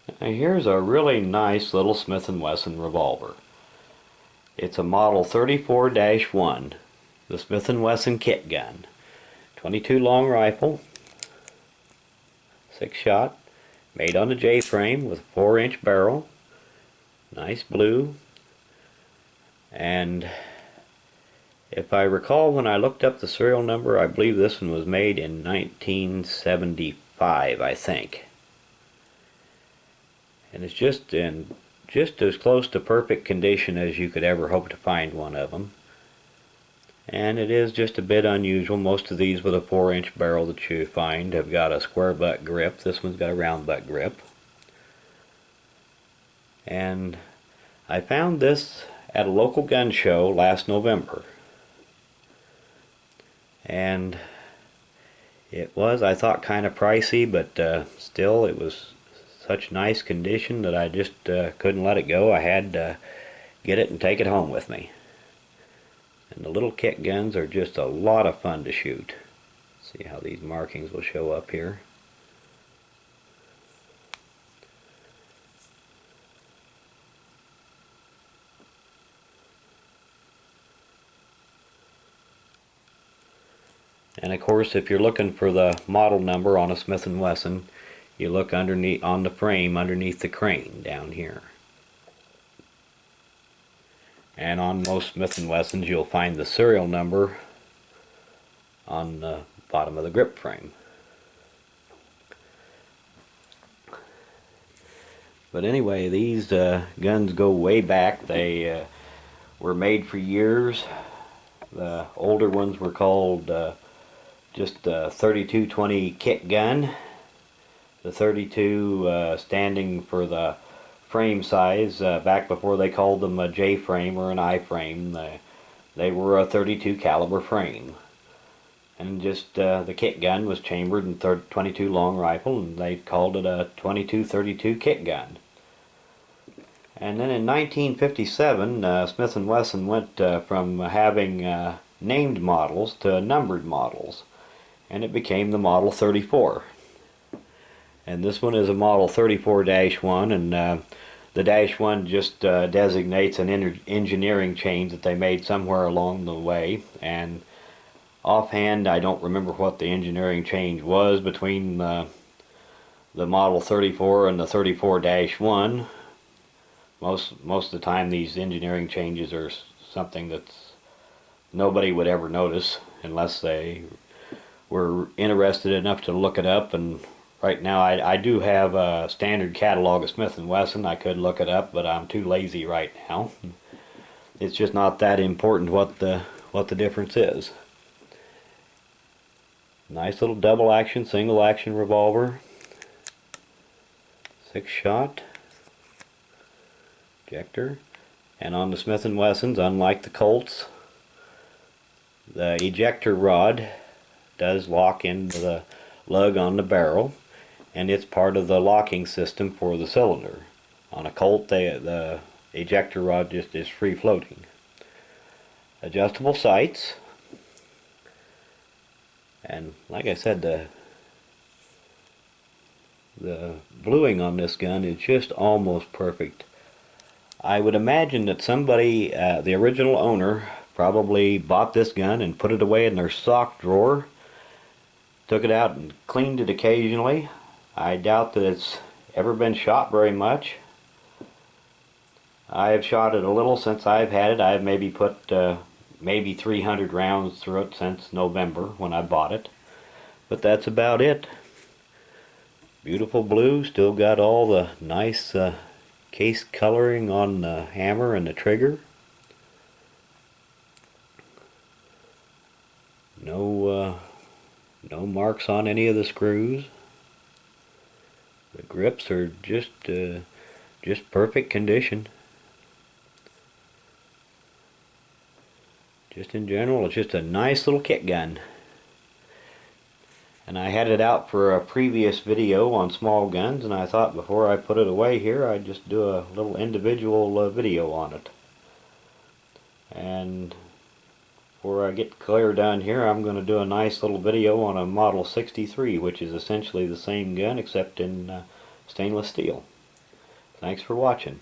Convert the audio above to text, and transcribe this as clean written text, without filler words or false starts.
Now here's a really nice little Smith & Wesson revolver. It's a model 34-1, the Smith & Wesson kit gun. 22 long rifle, 6-shot, made on the J frame with a 4-inch barrel, nice blue, and if I recall when I looked up the serial number, I believe this one was made in 1975, I think. And it's just in just as close to perfect condition as you could ever hope to find one of them. And it is just a bit unusual. Most of these with a 4-inch barrel that you find have got a square butt grip. This one's got a round butt grip. And I found this at a local gun show last November. And it was, I thought, kind of pricey, but still it was such nice condition that I just couldn't let it go. I had to get it and take it home with me. And the little kit guns are just a lot of fun to shoot. See how these markings will show up here. And of course, if you're looking for the model number on a Smith & Wesson, you look underneath on the frame, underneath the crane down here. And on most Smith & Wessons, you'll find the serial number on the bottom of the grip frame. But anyway, these guns go way back. They were made for years. The older ones were called just a 32-20 kit gun. The 32 standing for the frame size. Back before they called them a J frame or an I frame, they were a 32 caliber frame. And just the kit gun was chambered in 22 long rifle, and they called it a 22-32 kit gun. And then in 1957, Smith & Wesson went from having named models to numbered models, and it became the Model 34. And this one is a Model 34-1, and the -1 just designates an engineering change that they made somewhere along the way. And offhand, I don't remember what the engineering change was between the Model 34 and the 34-1. Most of the time, these engineering changes are something that's nobody would ever notice unless they were interested enough to look it up. And right now I do have a standard catalog of Smith & Wesson. I could look it up, but I'm too lazy right now. It's just not that important what the difference is. Nice little double action, single action revolver. 6-shot. Ejector. And on the Smith & Wessons, unlike the Colts, the ejector rod does lock into the lug on the barrel, and it's part of the locking system for the cylinder. On a Colt, the ejector rod just is free floating. Adjustable sights, and like I said, the bluing on this gun is just almost perfect. I would imagine that somebody, the original owner, probably bought this gun and put it away in their sock drawer, took it out and cleaned it occasionally. I doubt that it's ever been shot very much. I have shot it a little since I've had it. I've maybe put maybe 300 rounds through it since November when I bought it. But that's about it. Beautiful blue, still got all the nice case coloring on the hammer and the trigger. No marks on any of the screws. The grips are just perfect condition. Just in general, it's just a nice little kit gun. And I had it out for a previous video on small guns, and I thought before I put it away here, I'd just do a little individual video on it. And before I get clear down here, I'm going to do a nice little video on a Model 63, which is essentially the same gun except in stainless steel. Thanks for watching.